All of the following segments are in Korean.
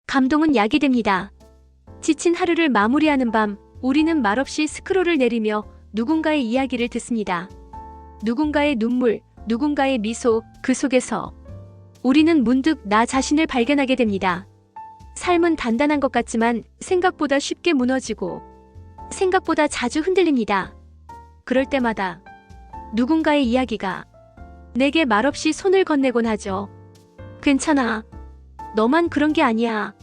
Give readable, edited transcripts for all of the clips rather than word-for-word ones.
감동은 약이 됩니다. 지친 하루를 마무리하는 밤, 우리는 말없이 스크롤을 내리며 누군가의 이야기를 듣습니다. 누군가의 눈물, 누군가의 미소, 그 속에서 우리는 문득 나 자신을 발견하게 됩니다. 삶은 단단한 것 같지만 생각보다 쉽게 무너지고 생각보다 자주 흔들립니다. 그럴 때마다 누군가의 이야기가 내게 말없이 손을 건네곤 하죠. 괜찮아. 너만 그런 게 아니야.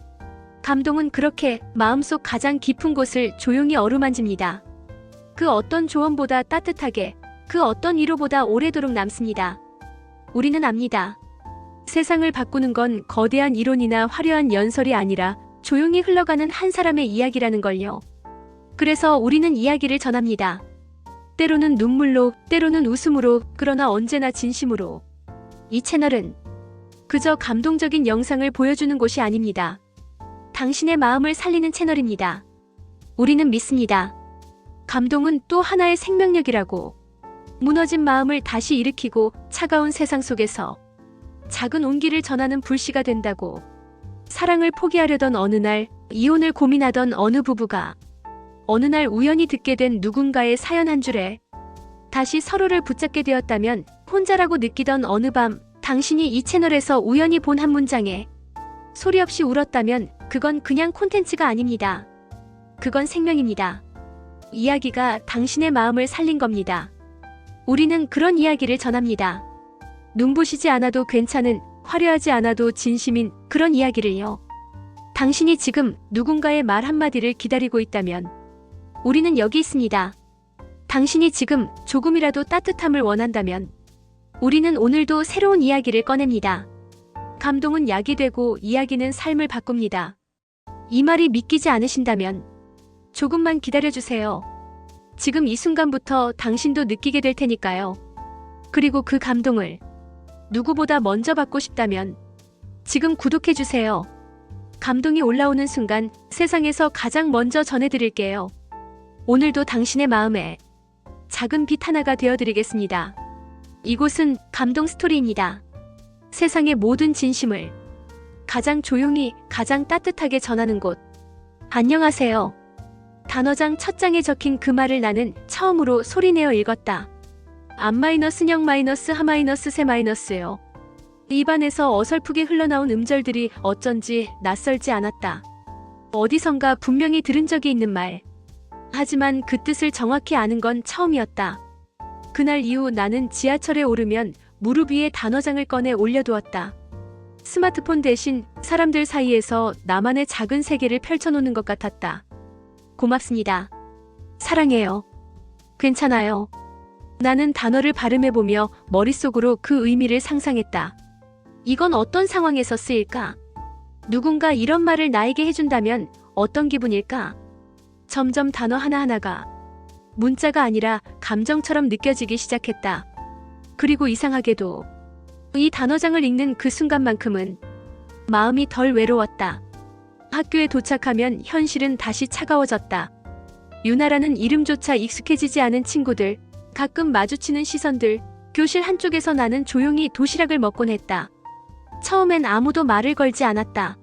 감동은 그렇게 마음속 가장 깊은 곳을 조용히 어루만집니다. 그 어떤 조언보다 따뜻하게, 그 어떤 위로보다 오래도록 남습니다. 우리는 압니다. 세상을 바꾸는 건 거대한 이론이나 화려한 연설이 아니라 조용히 흘러가는 한 사람의 이야기라는 걸요. 그래서 우리는 이야기를 전합니다. 때로는 눈물로, 때로는 웃음으로, 그러나 언제나 진심으로. 이 채널은 그저 감동적인 영상을 보여주는 곳이 아닙니다. 당신의 마음을 살리는 채널입니다. 우리는 믿습니다. 감동은 또 하나의 생명력이라고. 무너진 마음을 다시 일으키고 차가운 세상 속에서 작은 온기를 전하는 불씨가 된다고. 사랑을 포기하려던 어느 날, 이혼을 고민하던 어느 부부가 어느 날 우연히 듣게 된 누군가의 사연 한 줄에 다시 서로를 붙잡게 되었다면, 혼자라고 느끼던 어느 밤 당신이 이 채널에서 우연히 본 한 문장에 소리 없이 울었다면 그건 그냥 콘텐츠가 아닙니다. 그건 생명입니다. 이야기가 당신의 마음을 살린 겁니다. 우리는 그런 이야기를 전합니다. 눈부시지 않아도 괜찮은, 화려하지 않아도 진심인 그런 이야기를요. 당신이 지금 누군가의 말 한마디를 기다리고 있다면 우리는 여기 있습니다. 당신이 지금 조금이라도 따뜻함을 원한다면 우리는 오늘도 새로운 이야기를 꺼냅니다. 감동은 약이 되고 이야기는 삶을 바꿉니다. 이 말이 믿기지 않으신다면 조금만 기다려주세요. 지금 이 순간부터 당신도 느끼게 될 테니까요. 그리고 그 감동을 누구보다 먼저 받고 싶다면 지금 구독해주세요. 감동이 올라오는 순간 세상에서 가장 먼저 전해드릴게요. 오늘도 당신의 마음에 작은 빛 하나가 되어드리겠습니다. 이곳은 감동 스토리입니다. 세상의 모든 진심을 가장 조용히, 가장 따뜻하게 전하는 곳. 안녕하세요. 단어장 첫 장에 적힌 그 말을 나는 처음으로 소리내어 읽었다. 안 마이너스 영 마이너스 하 마이너스 세 마이너스요. 입안에서 어설프게 흘러나온 음절들이 어쩐지 낯설지 않았다. 어디선가 분명히 들은 적이 있는 말. 하지만 그 뜻을 정확히 아는 건 처음이었다. 그날 이후 나는 지하철에 오르면 무릎 위에 단어장을 꺼내 올려두었다. 스마트폰 대신 사람들 사이에서 나만의 작은 세계를 펼쳐놓는 것 같았다. 고맙습니다. 사랑해요. 괜찮아요. 나는 단어를 발음해보며 머릿속으로 그 의미를 상상했다. 이건 어떤 상황에서 쓰일까? 누군가 이런 말을 나에게 해준다면 어떤 기분일까? 점점 단어 하나하나가 문자가 아니라 감정처럼 느껴지기 시작했다. 그리고 이상하게도 이 단어장을 읽는 그 순간만큼은 마음이 덜 외로웠다. 학교에 도착하면 현실은 다시 차가워졌다. 유나라는 이름조차 익숙해지지 않은 친구들, 가끔 마주치는 시선들, 교실 한쪽에서 나는 조용히 도시락을 먹곤 했다. 처음엔 아무도 말을 걸지 않았다.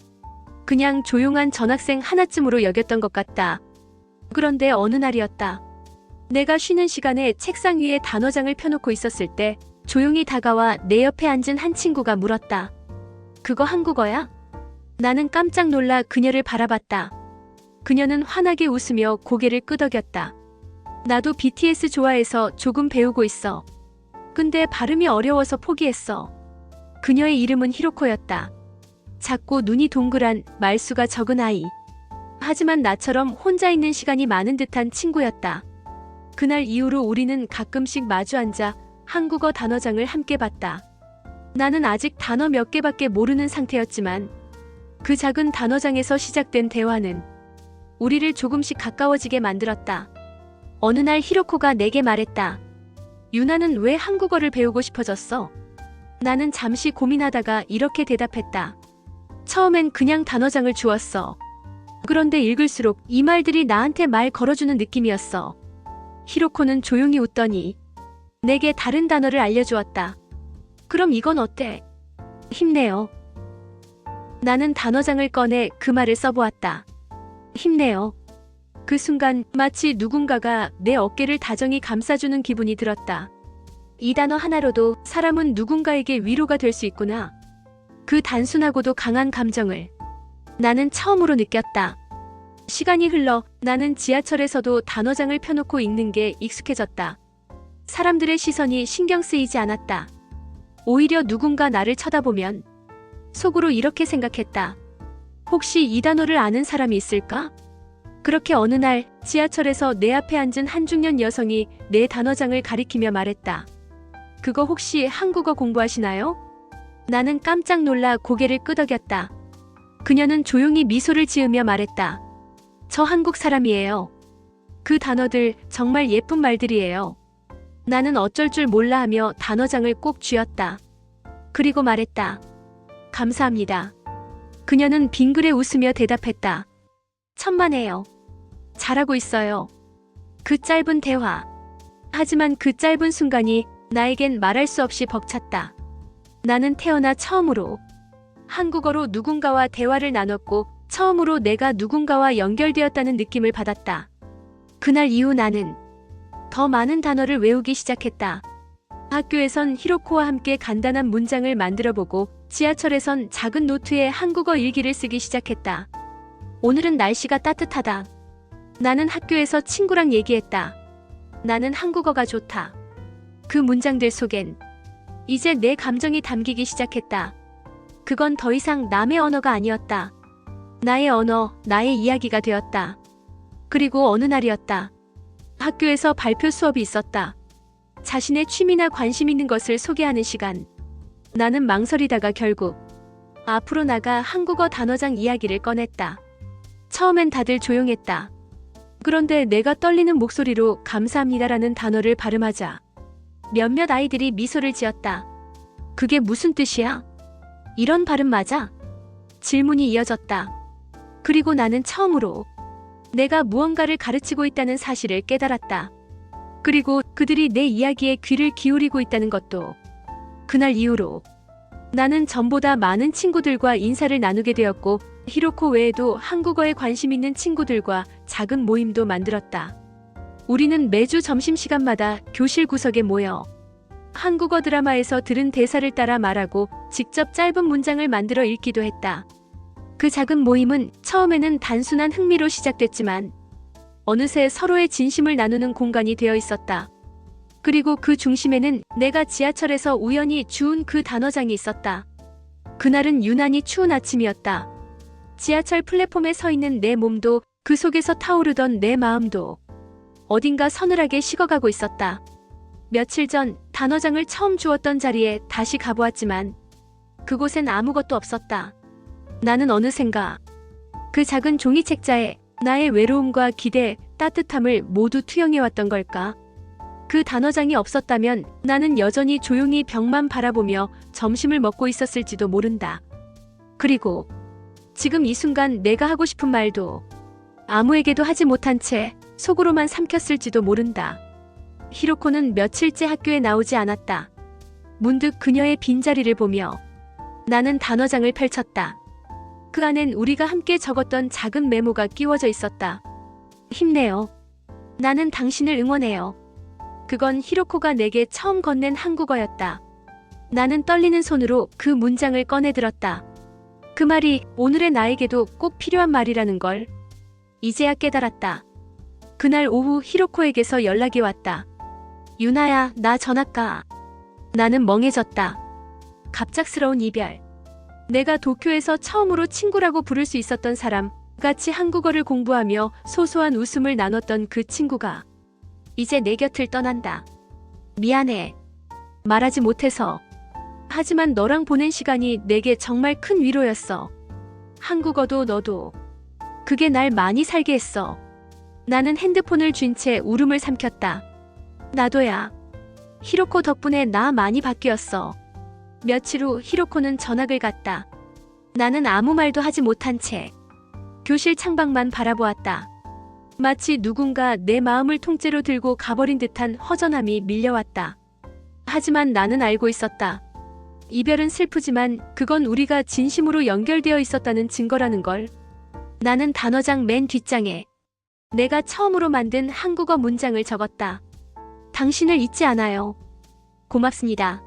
그냥 조용한 전학생 하나쯤으로 여겼던 것 같다. 그런데 어느 날이었다. 내가 쉬는 시간에 책상 위에 단어장을 펴놓고 있었을 때 조용히 다가와 내 옆에 앉은 한 친구가 물었다. 그거 한국어야? 나는 깜짝 놀라 그녀를 바라봤다. 그녀는 환하게 웃으며 고개를 끄덕였다. 나도 BTS 좋아해서 조금 배우고 있어. 근데 발음이 어려워서 포기했어. 그녀의 이름은 히로코였다. 작고 눈이 동그란, 말수가 적은 아이. 하지만 나처럼 혼자 있는 시간이 많은 듯한 친구였다. 그날 이후로 우리는 가끔씩 마주 앉아 한국어 단어장을 함께 봤다. 나는 아직 단어 몇 개밖에 모르는 상태였지만 그 작은 단어장에서 시작된 대화는 우리를 조금씩 가까워지게 만들었다. 어느 날 히로코가 내게 말했다. 유나는 왜 한국어를 배우고 싶어졌어? 나는 잠시 고민하다가 이렇게 대답했다. 처음엔 그냥 단어장을 주었어. 그런데 읽을수록 이 말들이 나한테 말 걸어주는 느낌이었어. 히로코는 조용히 웃더니 내게 다른 단어를 알려주었다. 그럼 이건 어때? 힘내요. 나는 단어장을 꺼내 그 말을 써보았다. 힘내요. 그 순간 마치 누군가가 내 어깨를 다정히 감싸주는 기분이 들었다. 이 단어 하나로도 사람은 누군가에게 위로가 될 수 있구나. 그 단순하고도 강한 감정을 나는 처음으로 느꼈다. 시간이 흘러 나는 지하철에서도 단어장을 펴놓고 읽는 게 익숙해졌다. 사람들의 시선이 신경 쓰이지 않았다. 오히려 누군가 나를 쳐다보면 속으로 이렇게 생각했다. 혹시 이 단어를 아는 사람이 있을까? 그렇게 어느 날 지하철에서 내 앞에 앉은 한 중년 여성이 내 단어장을 가리키며 말했다. 그거 혹시 한국어 공부하시나요? 나는 깜짝 놀라 고개를 끄덕였다. 그녀는 조용히 미소를 지으며 말했다. 저 한국 사람이에요. 그 단어들 정말 예쁜 말들이에요. 나는 어쩔 줄 몰라 하며 단어장을 꼭 쥐었다. 그리고 말했다. 감사합니다. 그녀는 빙그레 웃으며 대답했다. 천만에요. 잘하고 있어요. 그 짧은 대화. 하지만 그 짧은 순간이 나에겐 말할 수 없이 벅찼다. 나는 태어나 처음으로 한국어로 누군가와 대화를 나눴고 처음으로 내가 누군가와 연결되었다는 느낌을 받았다. 그날 이후 나는 더 많은 단어를 외우기 시작했다. 학교에선 히로코와 함께 간단한 문장을 만들어보고 지하철에선 작은 노트에 한국어 일기를 쓰기 시작했다. 오늘은 날씨가 따뜻하다. 나는 학교에서 친구랑 얘기했다. 나는 한국어가 좋다. 그 문장들 속엔 이제 내 감정이 담기기 시작했다. 그건 더 이상 남의 언어가 아니었다. 나의 언어, 나의 이야기가 되었다. 그리고 어느 날이었다. 학교에서 발표 수업이 있었다. 자신의 취미나 관심 있는 것을 소개하는 시간. 나는 망설이다가 결국 앞으로 나가 한국어 단어장 이야기를 꺼냈다. 처음엔 다들 조용했다. 그런데 내가 떨리는 목소리로 감사합니다라는 단어를 발음하자 몇몇 아이들이 미소를 지었다. 그게 무슨 뜻이야? 이런 발음 맞아? 질문이 이어졌다. 그리고 나는 처음으로 내가 무언가를 가르치고 있다는 사실을 깨달았다. 그리고 그들이 내 이야기에 귀를 기울이고 있다는 것도. 그날 이후로 나는 전보다 많은 친구들과 인사를 나누게 되었고 히로코 외에도 한국어에 관심 있는 친구들과 작은 모임도 만들었다. 우리는 매주 점심시간마다 교실 구석에 모여 한국어 드라마에서 들은 대사를 따라 말하고 직접 짧은 문장을 만들어 읽기도 했다. 그 작은 모임은 처음에는 단순한 흥미로 시작됐지만 어느새 서로의 진심을 나누는 공간이 되어 있었다. 그리고 그 중심에는 내가 지하철에서 우연히 주운 그 단어장이 있었다. 그날은 유난히 추운 아침이었다. 지하철 플랫폼에 서 있는 내 몸도 그 속에서 타오르던 내 마음도 어딘가 서늘하게 식어가고 있었다. 며칠 전 단어장을 처음 주웠던 자리에 다시 가보았지만 그곳엔 아무것도 없었다. 나는 어느샌가 그 작은 종이 책자에 나의 외로움과 기대, 따뜻함을 모두 투영해왔던 걸까? 그 단어장이 없었다면 나는 여전히 조용히 벽만 바라보며 점심을 먹고 있었을지도 모른다. 그리고 지금 이 순간 내가 하고 싶은 말도 아무에게도 하지 못한 채 속으로만 삼켰을지도 모른다. 히로코는 며칠째 학교에 나오지 않았다. 문득 그녀의 빈자리를 보며 나는 단어장을 펼쳤다. 그 안엔 우리가 함께 적었던 작은 메모가 끼워져 있었다. 힘내요. 나는 당신을 응원해요. 그건 히로코가 내게 처음 건넨 한국어였다. 나는 떨리는 손으로 그 문장을 꺼내들었다. 그 말이 오늘의 나에게도 꼭 필요한 말이라는 걸 이제야 깨달았다. 그날 오후 히로코에게서 연락이 왔다. 유나야, 나 전학 가. 나는 멍해졌다. 갑작스러운 이별. 내가 도쿄에서 처음으로 친구라고 부를 수 있었던 사람, 같이 한국어를 공부하며 소소한 웃음을 나눴던 그 친구가 이제 내 곁을 떠난다. 미안해. 말하지 못해서. 하지만 너랑 보낸 시간이 내게 정말 큰 위로였어. 한국어도 너도. 그게 날 많이 살게 했어. 나는 핸드폰을 쥔 채 울음을 삼켰다. 나도야. 히로코 덕분에 나 많이 바뀌었어. 며칠 후 히로코는 전학을 갔다. 나는 아무 말도 하지 못한 채 교실 창밖만 바라보았다. 마치 누군가 내 마음을 통째로 들고 가버린 듯한 허전함이 밀려왔다. 하지만 나는 알고 있었다. 이별은 슬프지만 그건 우리가 진심으로 연결되어 있었다는 증거라는 걸. 나는 단어장 맨 뒷장에 내가 처음으로 만든 한국어 문장을 적었다. 당신을 잊지 않아요. 고맙습니다.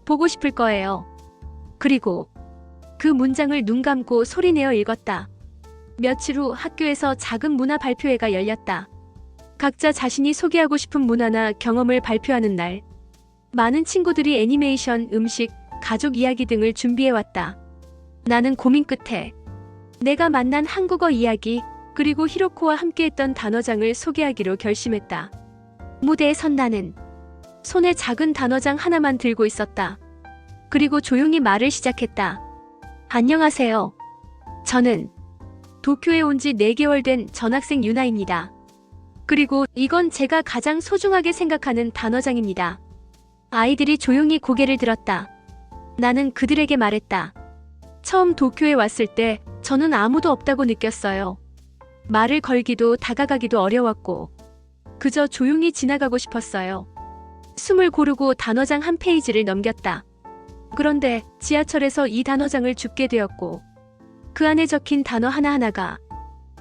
보고 싶을 거예요. 그리고 그 문장을 눈 감고 소리내어 읽었다. 며칠 후 학교에서 작은 문화 발표회가 열렸다. 각자 자신이 소개하고 싶은 문화나 경험을 발표하는 날. 많은 친구들이 애니메이션, 음식, 가족 이야기 등을 준비해왔다. 나는 고민 끝에 내가 만난 한국어 이야기, 그리고 히로코와 함께했던 단어장을 소개하기로 결심했다. 무대에 선 나는 손에 작은 단어장 하나만 들고 있었다. 그리고 조용히 말을 시작했다. 안녕하세요. 저는 도쿄에 온 지 4개월 된 전학생 유나입니다. 그리고 이건 제가 가장 소중하게 생각하는 단어장입니다. 아이들이 조용히 고개를 들었다. 나는 그들에게 말했다. 처음 도쿄에 왔을 때 저는 아무도 없다고 느꼈어요. 말을 걸기도 다가가기도 어려웠고 그저 조용히 지나가고 싶었어요. 숨을 고르고 단어장 한 페이지를 넘겼다. 그런데 지하철에서 이 단어장을 줍게 되었고 그 안에 적힌 단어 하나하나가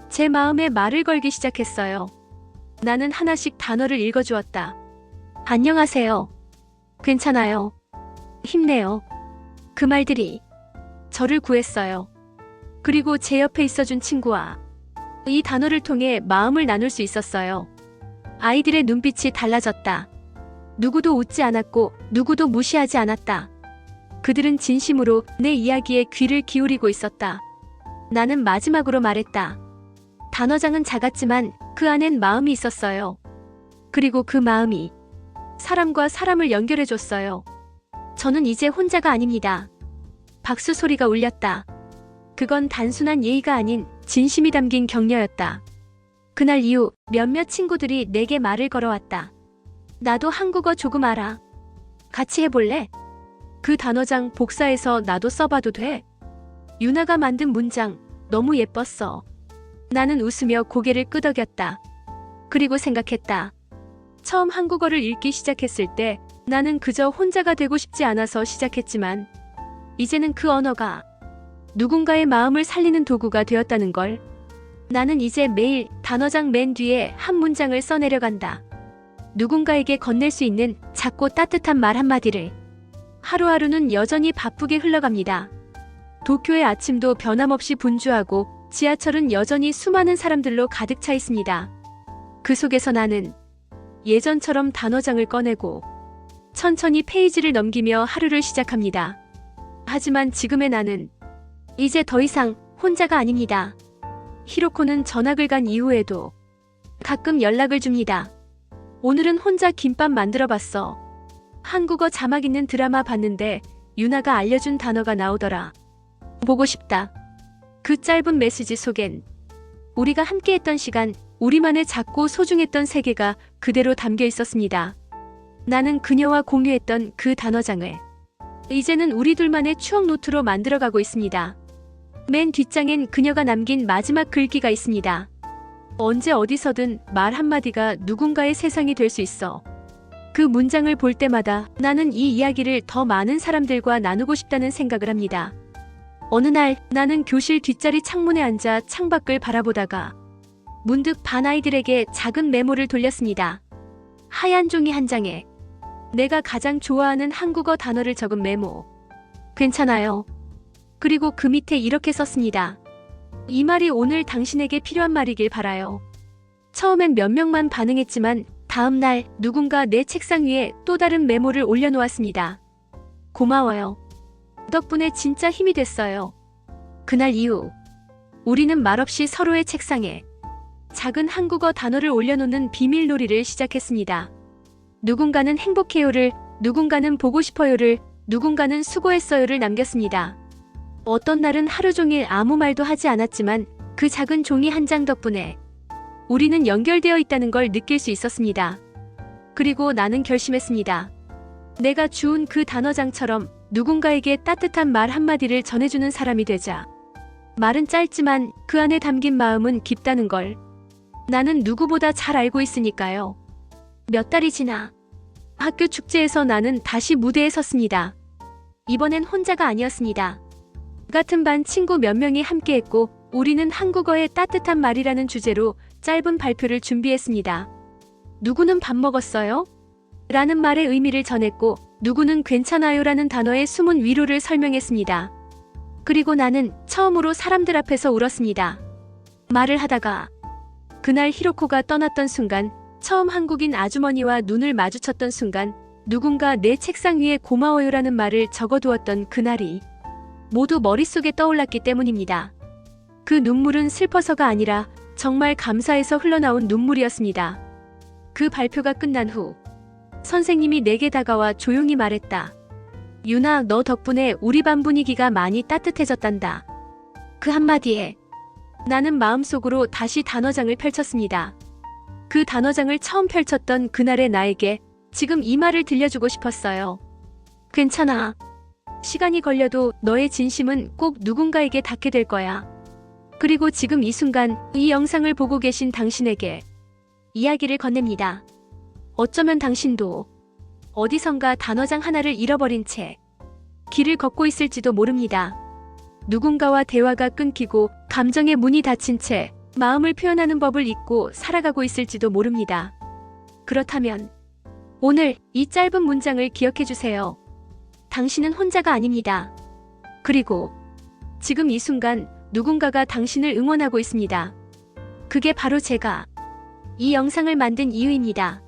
제 마음에 말을 걸기 시작했어요. 나는 하나씩 단어를 읽어주었다. 안녕하세요. 괜찮아요. 힘내요. 그 말들이 저를 구했어요. 그리고 제 옆에 있어준 친구와 이 단어를 통해 마음을 나눌 수 있었어요. 아이들의 눈빛이 달라졌다. 누구도 웃지 않았고 누구도 무시하지 않았다. 그들은 진심으로 내 이야기에 귀를 기울이고 있었다. 나는 마지막으로 말했다. 단어장은 작았지만 그 안엔 마음이 있었어요. 그리고 그 마음이 사람과 사람을 연결해줬어요. 저는 이제 혼자가 아닙니다. 박수 소리가 울렸다. 그건 단순한 예의가 아닌 진심이 담긴 격려였다. 그날 이후 몇몇 친구들이 내게 말을 걸어왔다. 나도 한국어 조금 알아. 같이 해볼래? 그 단어장 복사해서 나도 써봐도 돼? 유나가 만든 문장 너무 예뻤어. 나는 웃으며 고개를 끄덕였다. 그리고 생각했다. 처음 한국어를 읽기 시작했을 때 나는 그저 혼자가 되고 싶지 않아서 시작했지만 이제는 그 언어가 누군가의 마음을 살리는 도구가 되었다는 걸. 나는 이제 매일 단어장 맨 뒤에 한 문장을 써내려간다. 누군가에게 건넬 수 있는 작고 따뜻한 말 한마디를. 하루하루는 여전히 바쁘게 흘러갑니다. 도쿄의 아침도 변함없이 분주하고 지하철은 여전히 수많은 사람들로 가득 차 있습니다. 그 속에서 나는 예전처럼 단어장을 꺼내고 천천히 페이지를 넘기며 하루를 시작합니다. 하지만 지금의 나는 이제 더 이상 혼자가 아닙니다. 히로코는 전학을 간 이후에도 가끔 연락을 줍니다. 오늘은 혼자 김밥 만들어 봤어. 한국어 자막 있는 드라마 봤는데 유나가 알려준 단어가 나오더라. 보고 싶다. 그 짧은 메시지 속엔 우리가 함께했던 시간, 우리만의 작고 소중했던 세계가 그대로 담겨 있었습니다. 나는 그녀와 공유했던 그 단어장을 이제는 우리 둘만의 추억 노트로 만들어가고 있습니다. 맨 뒷장엔 그녀가 남긴 마지막 글귀가 있습니다. 언제 어디서든 말 한마디가 누군가의 세상이 될 수 있어. 그 문장을 볼 때마다 나는 이 이야기를 더 많은 사람들과 나누고 싶다는 생각을 합니다. 어느 날 나는 교실 뒷자리 창문에 앉아 창밖을 바라보다가 문득 반 아이들에게 작은 메모를 돌렸습니다. 하얀 종이 한 장에 내가 가장 좋아하는 한국어 단어를 적은 메모. 괜찮아요. 그리고 그 밑에 이렇게 썼습니다. 이 말이 오늘 당신에게 필요한 말이길 바라요. 처음엔 몇 명만 반응했지만 다음 날 누군가 내 책상 위에 또 다른 메모를 올려놓았습니다. 고마워요. 덕분에 진짜 힘이 됐어요. 그날 이후 우리는 말없이 서로의 책상에 작은 한국어 단어를 올려놓는 비밀놀이를 시작했습니다. 누군가는 행복해요를, 누군가는 보고 싶어요를, 누군가는 수고했어요를 남겼습니다. 어떤 날은 하루 종일 아무 말도 하지 않았지만 그 작은 종이 한 장 덕분에 우리는 연결되어 있다는 걸 느낄 수 있었습니다. 그리고 나는 결심했습니다. 내가 주운 그 단어장처럼 누군가에게 따뜻한 말 한마디를 전해주는 사람이 되자. 말은 짧지만 그 안에 담긴 마음은 깊다는 걸 나는 누구보다 잘 알고 있으니까요. 몇 달이 지나 학교 축제에서 나는 다시 무대에 섰습니다. 이번엔 혼자가 아니었습니다. 같은 반 친구 몇 명이 함께했고 우리는 한국어의 따뜻한 말이라는 주제로 짧은 발표를 준비했습니다. 누구는 밥 먹었어요? 라는 말의 의미를 전했고 누구는 괜찮아요 라는 단어의 숨은 위로를 설명했습니다. 그리고 나는 처음으로 사람들 앞에서 울었습니다. 말을 하다가 그날 히로코가 떠났던 순간, 처음 한국인 아주머니와 눈을 마주쳤던 순간, 누군가 내 책상 위에 고마워요라는 말을 적어두었던 그날이 모두 머릿속에 떠올랐기 때문입니다. 그 눈물은 슬퍼서가 아니라 정말 감사해서 흘러나온 눈물이었습니다. 그 발표가 끝난 후 선생님이 내게 다가와 조용히 말했다. 유나, 너 덕분에 우리 반 분위기가 많이 따뜻해졌단다. 그 한마디에 나는 마음속으로 다시 단어장을 펼쳤습니다. 그 단어장을 처음 펼쳤던 그날의 나에게 지금 이 말을 들려주고 싶었어요. 괜찮아. 시간이 걸려도 너의 진심은 꼭 누군가에게 닿게 될 거야. 그리고 지금 이 순간 이 영상을 보고 계신 당신에게 이야기를 건넵니다. 어쩌면 당신도 어디선가 단어장 하나를 잃어버린 채 길을 걷고 있을지도 모릅니다. 누군가와 대화가 끊기고 감정의 문이 닫힌 채 마음을 표현하는 법을 잊고 살아가고 있을지도 모릅니다. 그렇다면 오늘 이 짧은 문장을 기억해 주세요. 당신은 혼자가 아닙니다. 그리고 지금 이 순간 누군가가 당신을 응원하고 있습니다. 그게 바로 제가 이 영상을 만든 이유입니다.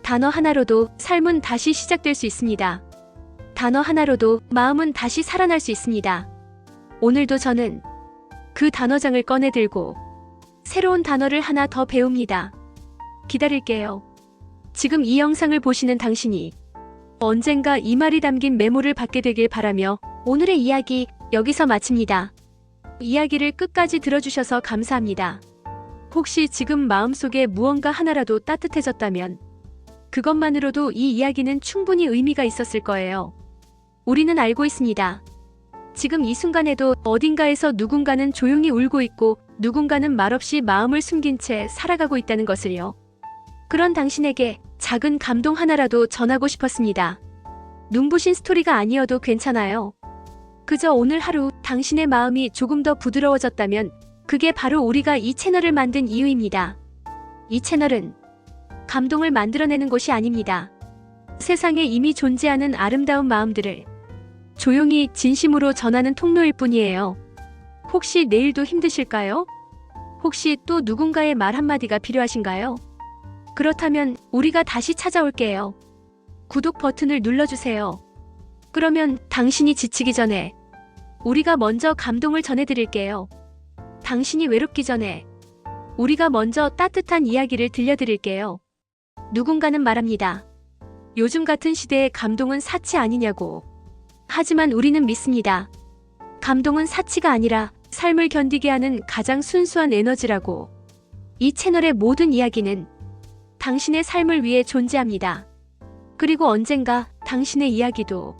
단어 하나로도 삶은 다시 시작될 수 있습니다. 단어 하나로도 마음은 다시 살아날 수 있습니다. 오늘도 저는 그 단어장을 꺼내들고 새로운 단어를 하나 더 배웁니다. 기다릴게요. 지금 이 영상을 보시는 당신이 언젠가 이 말이 담긴 메모를 받게 되길 바라며 오늘의 이야기 여기서 마칩니다. 이야기를 끝까지 들어주셔서 감사합니다. 혹시 지금 마음속에 무언가 하나라도 따뜻해졌다면 그것만으로도 이 이야기는 충분히 의미가 있었을 거예요. 우리는 알고 있습니다. 지금 이 순간에도 어딘가에서 누군가는 조용히 울고 있고 누군가는 말없이 마음을 숨긴 채 살아가고 있다는 것을요. 그런 당신에게 작은 감동 하나라도 전하고 싶었습니다. 눈부신 스토리가 아니어도 괜찮아요. 그저 오늘 하루 당신의 마음이 조금 더 부드러워졌다면 그게 바로 우리가 이 채널을 만든 이유입니다. 이 채널은 감동을 만들어내는 곳이 아닙니다. 세상에 이미 존재하는 아름다운 마음들을 조용히 진심으로 전하는 통로일 뿐이에요. 혹시 내일도 힘드실까요? 혹시 또 누군가의 말 한마디가 필요하신가요? 그렇다면 우리가 다시 찾아올게요. 구독 버튼을 눌러주세요. 그러면 당신이 지치기 전에 우리가 먼저 감동을 전해드릴게요. 당신이 외롭기 전에 우리가 먼저 따뜻한 이야기를 들려드릴게요. 누군가는 말합니다. 요즘 같은 시대에 감동은 사치 아니냐고. 하지만 우리는 믿습니다. 감동은 사치가 아니라 삶을 견디게 하는 가장 순수한 에너지라고. 이 채널의 모든 이야기는 당신의 삶을 위해 존재합니다. 그리고 언젠가 당신의 이야기도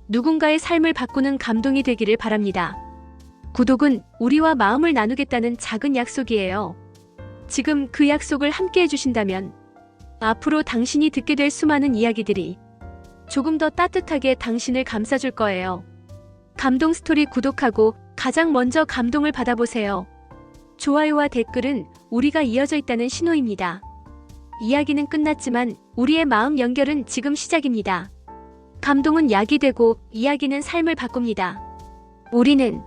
누군가의 삶을 바꾸는 감동이 되기를 바랍니다. 구독은 우리와 마음을 나누겠다는 작은 약속이에요. 지금 그 약속을 함께 해주신다면 앞으로 당신이 듣게 될 수많은 이야기들이 조금 더 따뜻하게 당신을 감싸줄 거예요. 감동 스토리 구독하고 가장 먼저 감동을 받아보세요. 좋아요와 댓글은 우리가 이어져 있다는 신호입니다. 이야기는 끝났지만 우리의 마음 연결은 지금 시작입니다. 감동은 약이 되고 이야기는 삶을 바꿉니다. 우리는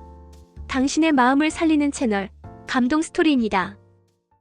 당신의 마음을 살리는 채널 감동 스토리입니다.